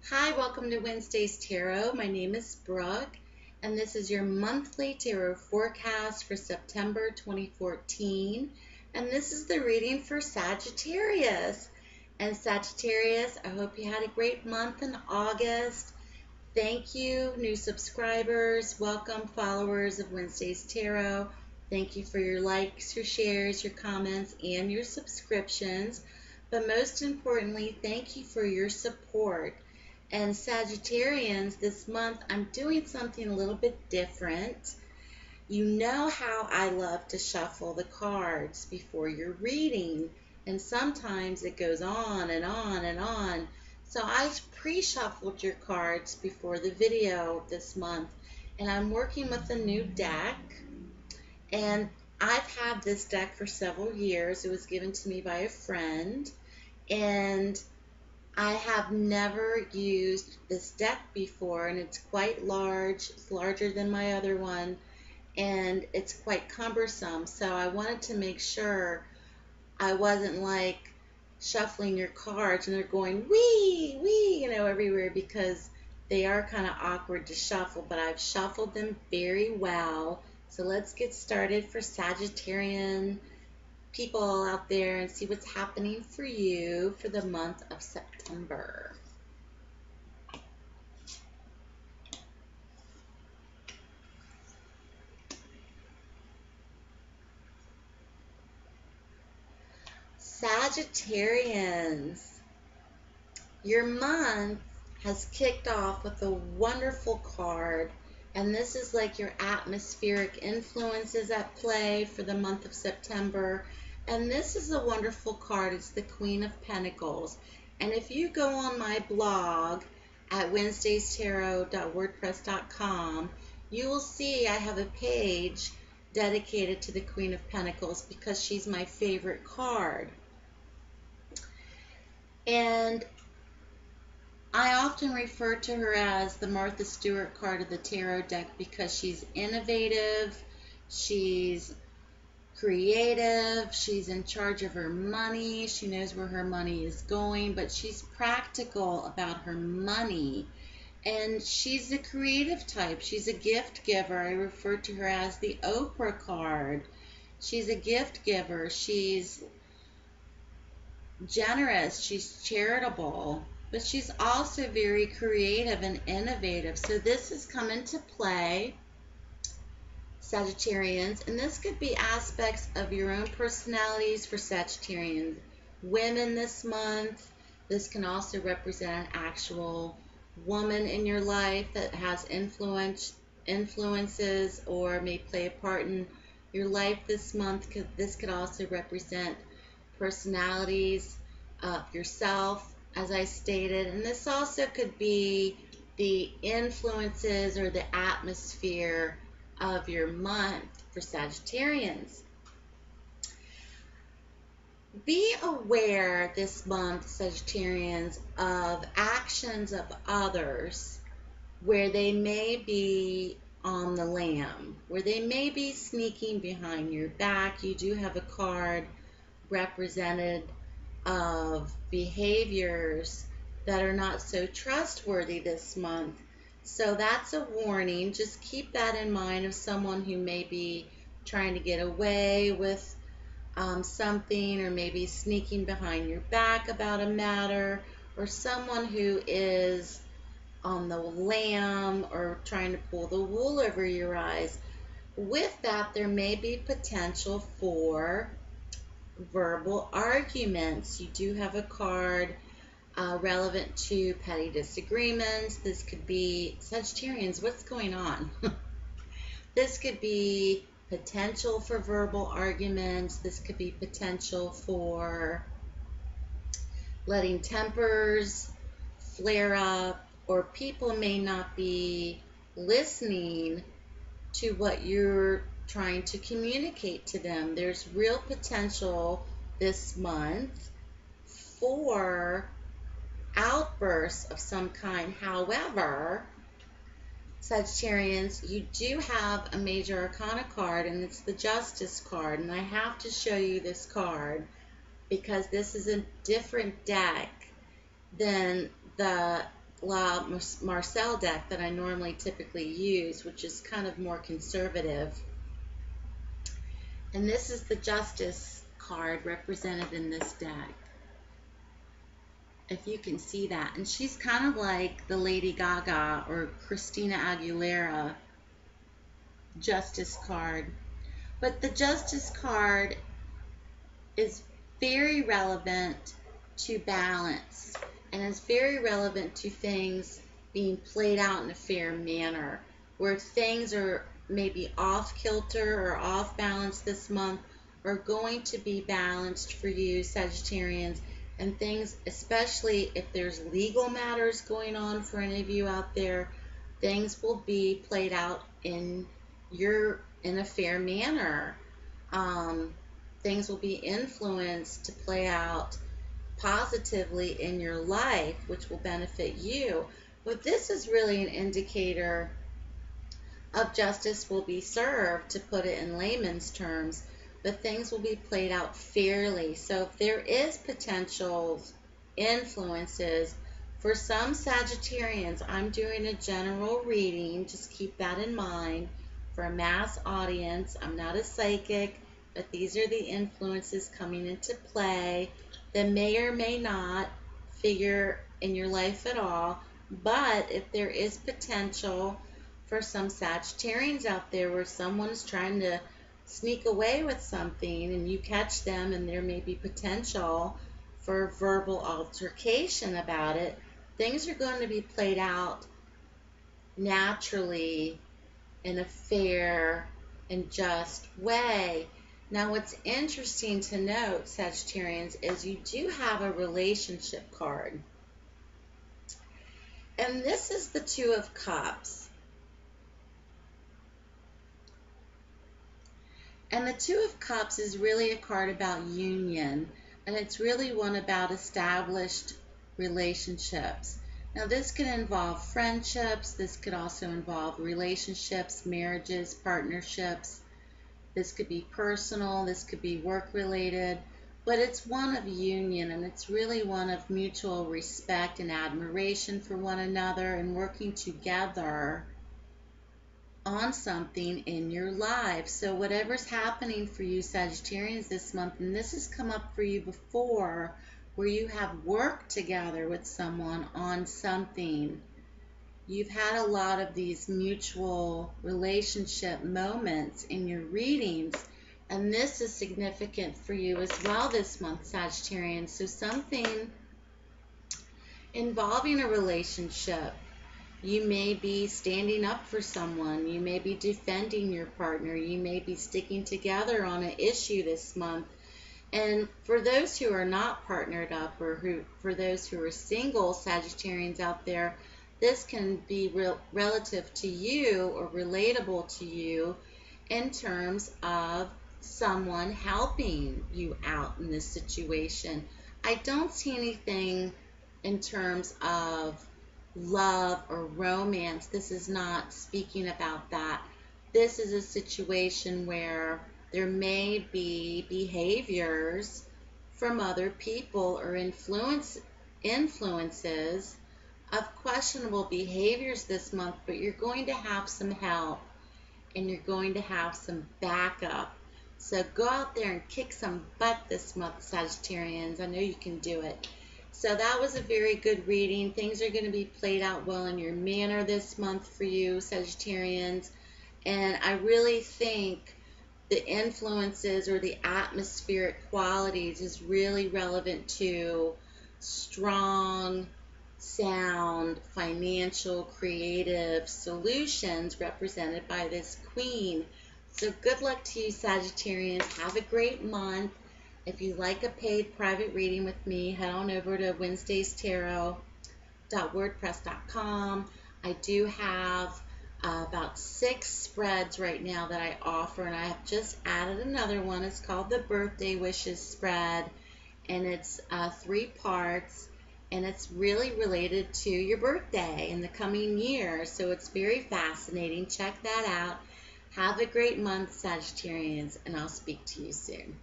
Hi, welcome to Wednesday's Tarot. My name is Brooke, and this is your monthly tarot forecast for September 2014. And this is the reading for Sagittarius. And Sagittarius, I hope you had a great month in August. Thank you, new subscribers. Welcome, followers of Wednesday's Tarot. Thank you for your likes, your shares, your comments, and your subscriptions. But most importantly, thank you for your support. And Sagittarians, this month I'm doing something a little bit different. You know how I love to shuffle the cards before your reading, and sometimes it goes on and on and on. So I pre-shuffled your cards before the video this month, and I'm working with a new deck. And I've had this deck for several years. It was given to me by a friend, and I have never used this deck before, and it's quite large. It's larger than my other one, and it's quite cumbersome. So I wanted to make sure I wasn't like shuffling your cards and they're going wee, wee, everywhere, because they are kind of awkward to shuffle, but I've shuffled them very well. So let's get started for Sagittarian people out there and see what's happening for you for the month of September. Sagittarians, your month has kicked off with a wonderful card, and this is like your atmospheric influences at play for the month of September. And this is a wonderful card. It's the Queen of Pentacles. And if you go on my blog at wednesdaystarot.wordpress.com, you will see I have a page dedicated to the Queen of Pentacles because she's my favorite card. And I often refer to her as the Martha Stewart card of the tarot deck because she's innovative, she's creative, she's in charge of her money, she knows where her money is going, but she's practical about her money. And she's a creative type. She's a gift giver. I refer to her as the Oprah card. She's a gift giver. She's generous. She's charitable. But she's also very creative and innovative. So this has come into play, Sagittarians, and this could be aspects of your own personalities for Sagittarians. Women this month, this can also represent an actual woman in your life that has influences or may play a part in your life this month. This could also represent personalities of yourself, as I stated, and this also could be the influences or the atmosphere of your month for Sagittarians. Be aware this month, Sagittarians, of actions of others where they may be on the lam, where they may be sneaking behind your back. You do have a card represented of behaviors that are not so trustworthy this month. So that's a warning. Just keep that in mind of someone who may be trying to get away with something, or maybe sneaking behind your back about a matter, or someone who is on the lam or trying to pull the wool over your eyes. With that, there may be potential for verbal arguments. You do have a card relevant to petty disagreements. This could be, Sagittarians, what's going on? This could be potential for verbal arguments. This could be potential for letting tempers flare up, or people may not be listening to what you're trying to communicate to them. There's real potential this month for outbursts of some kind. However, Sagittarians, you do have a major arcana card, and it's the Justice card, and I have to show you this card because this is a different deck than the La Marcel deck that I normally typically use, which is kind of more conservative. And this is the Justice card represented in this deck, if you can see that. And she's kind of like the Lady Gaga or Christina Aguilera Justice card. But the Justice card is very relevant to balance, and is very relevant to things being played out in a fair manner, where things are maybe off kilter or off balance this month are going to be balanced for you, Sagittarians. And things, especially if there's legal matters going on for any of you out there, things will be played out in a fair manner. Things will be influenced to play out positively in your life, which will benefit you. But this is really an indicator of justice will be served, to put it in layman's terms, but things will be played out fairly. So if there is potential influences for some Sagittarians, I'm doing a general reading, just keep that in mind, for a mass audience. I'm not a psychic, but these are the influences coming into play that may or may not figure in your life at all. But if there is potential for some Sagittarians out there where someone's trying to sneak away with something and you catch them, and there may be potential for verbal altercation about it, things are going to be played out naturally in a fair and just way. Now, what's interesting to note, Sagittarians, is you do have a relationship card. And this is the Two of Cups. And the Two of Cups is really a card about union. And it's really one about established relationships. Now, this can involve friendships. This could also involve relationships, marriages, partnerships. This could be personal, this could be work-related, but it's one of union, and it's really one of mutual respect and admiration for one another and working together on something in your life. So whatever's happening for you, Sagittarians, this month, and this has come up for you before, where you have worked together with someone on something. You've had a lot of these mutual relationship moments in your readings, and this is significant for you as well this month, Sagittarians. So something involving a relationship. You may be standing up for someone. You may be defending your partner. You may be sticking together on an issue this month. And for those who are not partnered up, or for those who are single Sagittarians out there, this can be relative to you or relatable to you in terms of someone helping you out in this situation. I don't see anything in terms of love or romance. This is not speaking about that. This is a situation where there may be behaviors from other people or influences of questionable behaviors this month, but you're going to have some help and you're going to have some backup. So go out there and kick some butt this month, Sagittarians. I know you can do it. So that was a very good reading. Things are going to be played out well in your manner this month for you, Sagittarians. And I really think the influences or the atmospheric qualities is really relevant to strong, sound, financial, creative solutions represented by this Queen. So good luck to you, Sagittarians. Have a great month. If you like a paid private reading with me, head on over to wednesdaystarot.wordpress.com. I do have about 6 spreads right now that I offer, and I have just added another one. It's called the Birthday Wishes Spread, and it's 3 parts. And it's really related to your birthday in the coming year. So it's very fascinating. Check that out. Have a great month, Sagittarians, and I'll speak to you soon.